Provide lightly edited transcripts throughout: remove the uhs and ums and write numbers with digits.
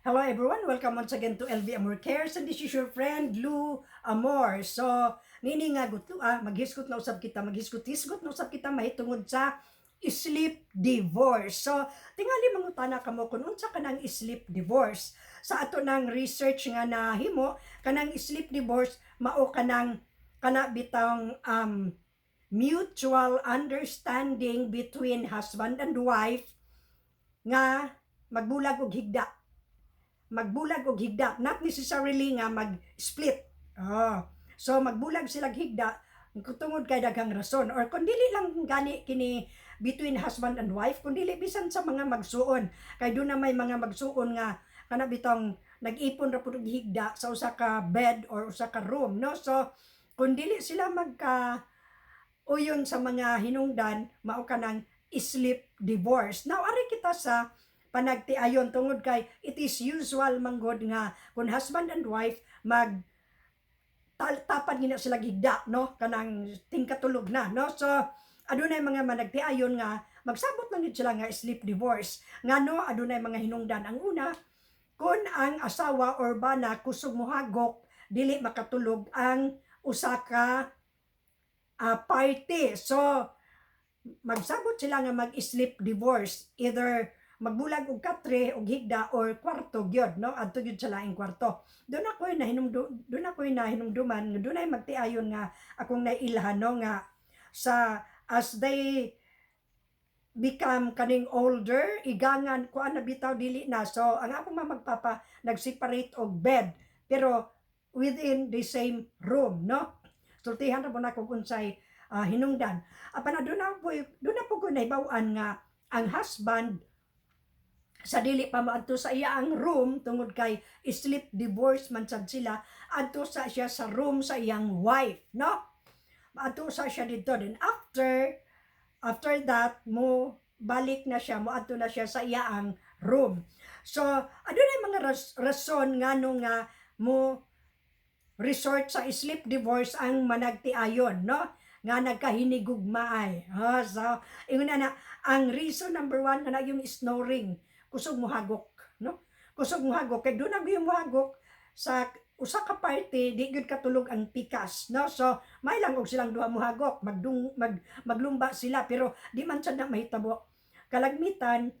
Hello everyone, welcome once again to LV Amor Cares, and this is your friend Lou Amor. So, nini nga gutlo maghisgot na usab kita, maghisgot-hisgot na usab kita mahitungod sa sleep divorce. So, tingali mangutana kamo kung unsa kanang sleep divorce. Sa ato nang research nga nahimo, kanang sleep divorce mao kanang kana bitang mutual understanding between husband and wife nga magbulag og higda, not necessarily nga mag-split. So magbulag sila higda tungod kay daghang rason, or kung dili lang gani kini between husband and wife, kung dili bisan sa mga magsuon, kay doon na may mga magsuon nga kana bitong nag-ipon ra pud og higda sa usa ka bed or usa ka room, no? So kung dili sila magka uyon sa mga hinungdan, mao kanang sleep divorce. Now ari kita sa panagtiayon tungod kay it is usual manggod nga kung husband and wife mag tapad gina sila gigda, no, kanang tingkatulog na, no? So adunay mga managtiayon nga magsabot lang gid sila nga sleep divorce. Ngano adunay mga hinungdan. Ang una, kung ang asawa or bana kusog mohagok dili makatulog ang usa ka party. So magsabot sila nga mag-sleep divorce, either magbulag og katre og higda or kwarto gyud, no, adto gyud sa laing kwarto. Doon ako'y nahinumduman, doon ay magtiayon nga akong nailhan, no, nga sa as they become kaning older, igangan ko na bitaw dili na. So ang akong magpapa nag-separate og bed pero within the same room, no. Sultihan ra po na kung unsay hinungdan. Apan doon na po ko nahibaw-an nga ang husband sa dili pa maadto sa iya ang room tungod kay sleep divorce man sad sila, adto sa siya sa room sa iyang wife, no? Adto sa siya dito, then after that mo balik na siya, mo adto na siya sa iya ang room. So adunay mga rason ngano nga mo resort sa sleep divorce ang managtiayon, no, nga nagkahinigugmaay. So ingon na ang reason number 1 na yung snoring, kusog mohagok, no? Kusog mohagok kay doon ang mohagok sa usa ka party, di gyud katulog ang pikas, no? So may lang og silang duha mohagok, maglumba sila pero di man sad na mahitabo. Kalagmitan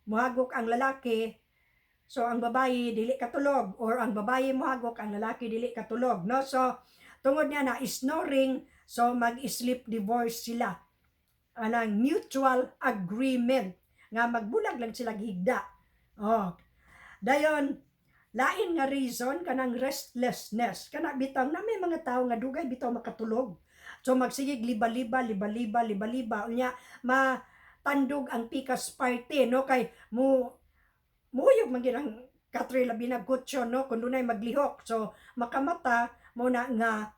mohagok ang lalaki, so ang babayi dili katulog, or ang babayi mohagok, ang lalaki dili katulog, no? So tungod niya na snoring, so mag-sleep divorce sila. Anang mutual agreement nga magbulag lang sila higda. Dayon lain nga reason kanang restlessness, kana bitang na may mga tawo nga dugay bitaw makatulog. So magsigig liba-liba unya matandog ang pikas party, no, kay muyog man gid ang katre labi na kutsyon, no, kun dunay maglihok. So makamata mo na nga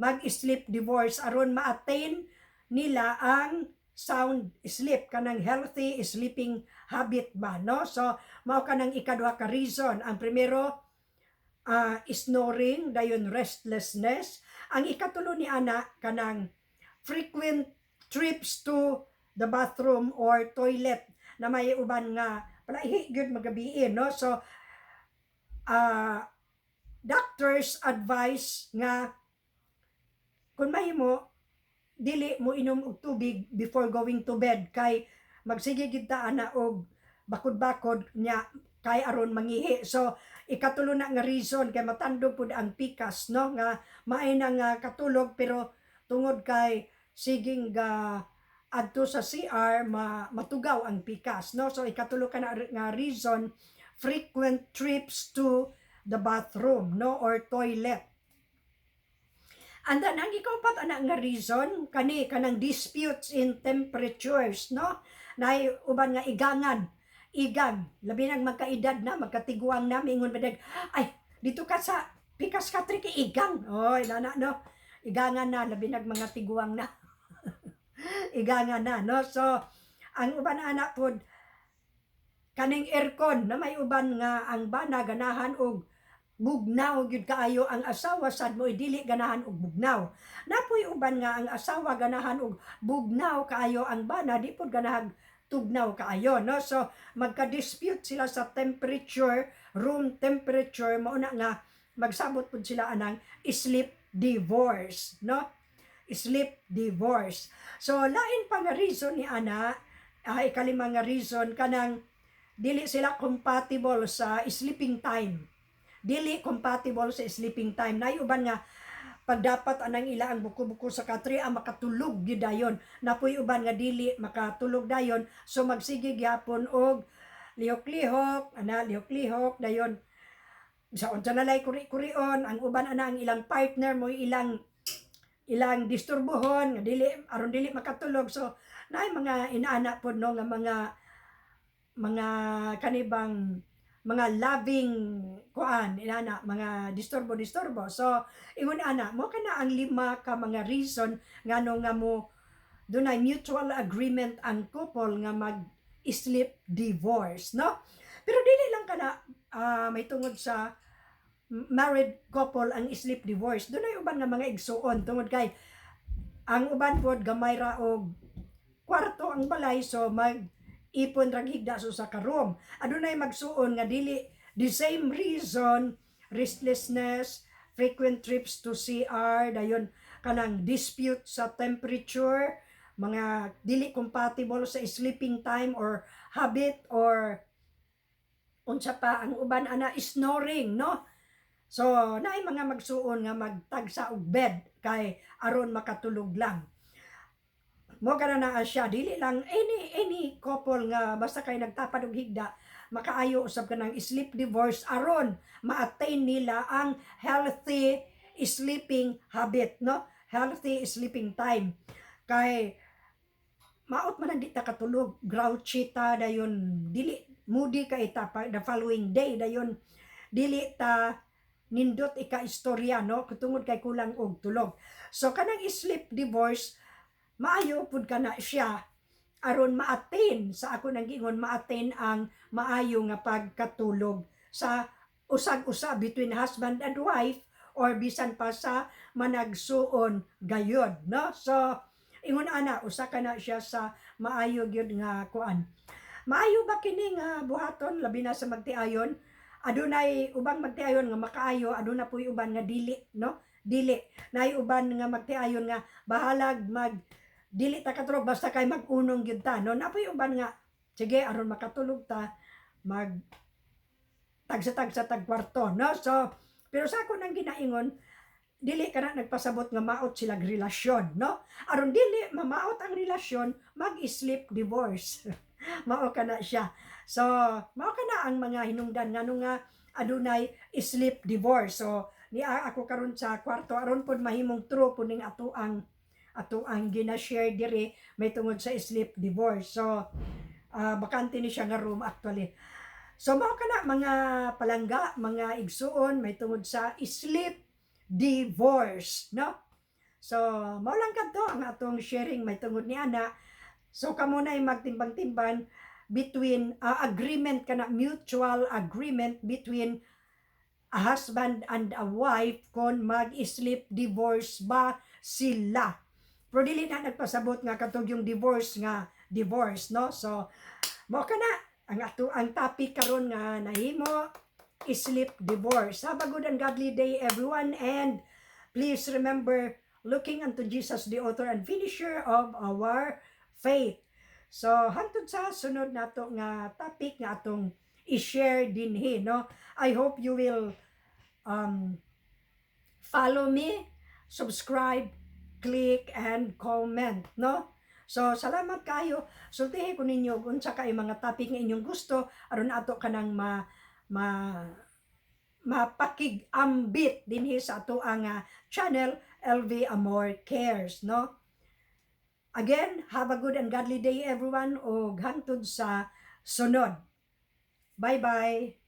mag-sleep divorce aron ma-attain nila ang sound sleep, kanang healthy sleeping habit ba, no? So mao kanang ikaduha ka reason. Ang primero snoring, dayon restlessness. Ang ikatulo ni ana kanang frequent trips to the bathroom or toilet na may uban nga palaihi gyud magabiin, no? So doctors advise nga kung mahimo dili mo inom og tubig before going to bed, kay magsige gid ta ana og bakod-bakod nya kay aron mangihi. So ikatulo na nga reason kay matandog pud ang pikas, no, nga maay na nga katulog pero tungod kay siging adto sa CR matugaw ang pikas, no. So ikatulo ka na nga reason, frequent trips to the bathroom, no, or toilet. And then ang ikaupat ana nga reason kanang disputes in temperatures, no, na uban nga igang labi nang magkaedad na, magkatiguang na, mingon badag ay dito ka sa pikas ka tri kay igang, oy nana, no, igangan na labi nang mga tiguang na. Igangan na, no. So ang uban ana pod kaning aircon na may uban nga ang bana ganahan og bugnaw gyud kaayo, ang asawa sad mo dili ganahan og bugnaw. Napoy uban nga ang asawa ganahan og bugnaw kaayo, ang bana di pod ganahan tugnaw kaayo, no? So magka-dispute sila sa temperature, room temperature, mao na nga magsabot pud sila anang sleep divorce, no? Sleep divorce. So lain pa nga reason ni ana, ikalima nga reason kanang dili sila compatible sa sleeping time. Dili compatible sa sleeping time. Nay uban nga pag dapat anang ila ang buko-buko sa katri ang makatulog gyud dayon. Napoy uban nga dili makatulog dayon, so magsige gyapon og lihok-lihok, lihok-lihok dayon. Sa unsa na lay kuri-kurion, ang uban ana ang ilang partner mo ilang disturbohon nga dili aron dili makatulog. So naay mga inaana pod no nga mga kanibang mga loving kuan inana mga disturbo. So ingon ana mo kana ang lima ka mga reason ngano nga mo dunay mutual agreement ang couple nga mag sleep divorce, no? Pero dili lang kana may tungod sa married couple ang sleep divorce. Dunay uban nga mga igsuon tungod kay ang uban pod gamay ra og kwarto ang balay, so mag ipon rag higda sa ka room. Adunay magsuon nga dili the same reason, restlessness, frequent trips to CR, dayon kanang dispute sa temperature, mga dili compatible sa sleeping time or habit, or unsa pa ang uban ana snoring, no? So naay mga magsuon nga magtagsa og bed kay aron makatulog lang. Mo kana na siya dili lang any couple nga basta kay nagtapad og higda makaayo usab kanang sleep divorce aron ma-attain nila ang healthy sleeping habit, no? Healthy sleeping time. Kay maot man di ta katulog, grouchy ta dayon, dili moody ka ita pa the following day dayon dili ta nindot ika istorya, no? Katungod kay kulang og tulog. So kanang sleep divorce maayo pud kana siya aron ma-attain sa ako nang gingon ma-attain ang maayo nga pagkatulog sa usag-usa between husband and wife or bisan pa sa managsuon gayod, no? So ingon ana usa kana siya sa maayo gyud nga kuan. Maayo ba kini nga buhaton labi na sa magtiayon? Adunay ubang magtiayon nga makaayo, aduna puy uban nga dili, no? Dili. Nay uban nga magtiayon nga bahalag mag dili ta katulog basta kay mag-unong gyud ta, no? Napoy uban nga sige aron makatulog ta mag tagsa-tagsa tag kwarto, no? So pero sa ako nang ginaingon dili kana nagpasabot nga maot silang relasyon, no? Aron dili mamaot ang relasyon, mag-sleep divorce. Mao kana siya. So mao kana ang mga hinungdan ngano nga adunay sleep divorce. So ni ako karon sa kwarto aron pod mahimong true pud ning ato ang gina-share dire may tungod sa sleep divorce. So bakante ni siya nga room actually. So mao kana mga palangga, mga igsuon may tungod sa sleep divorce, no? So mao lang kadto ang atong sharing may tungod ni ana. So kamo nay magtimbang-timban between agreement kana mutual agreement between a husband and a wife kon mag-sleep divorce ba sila. Pero dili na nagpasabot nga katong yung divorce, no? So mao kana ang topic karon nga nahimo sleep divorce. Have a good and godly day everyone, and please remember looking unto Jesus, the author and finisher of our faith. So hangtod sa sunod nato nga topic nga atong i-share dinhi, no? I hope you will follow me, subscribe, click and comment, no? So salamat kayo. Sultihi ko ninyo kung sa kay mga topic nga inyong gusto aron ato kanang mapakig-ambit dinhi sa ato ang channel LV Amor Cares, no? Again, have a good and godly day everyone, o hangtod sa sunod. Bye-bye!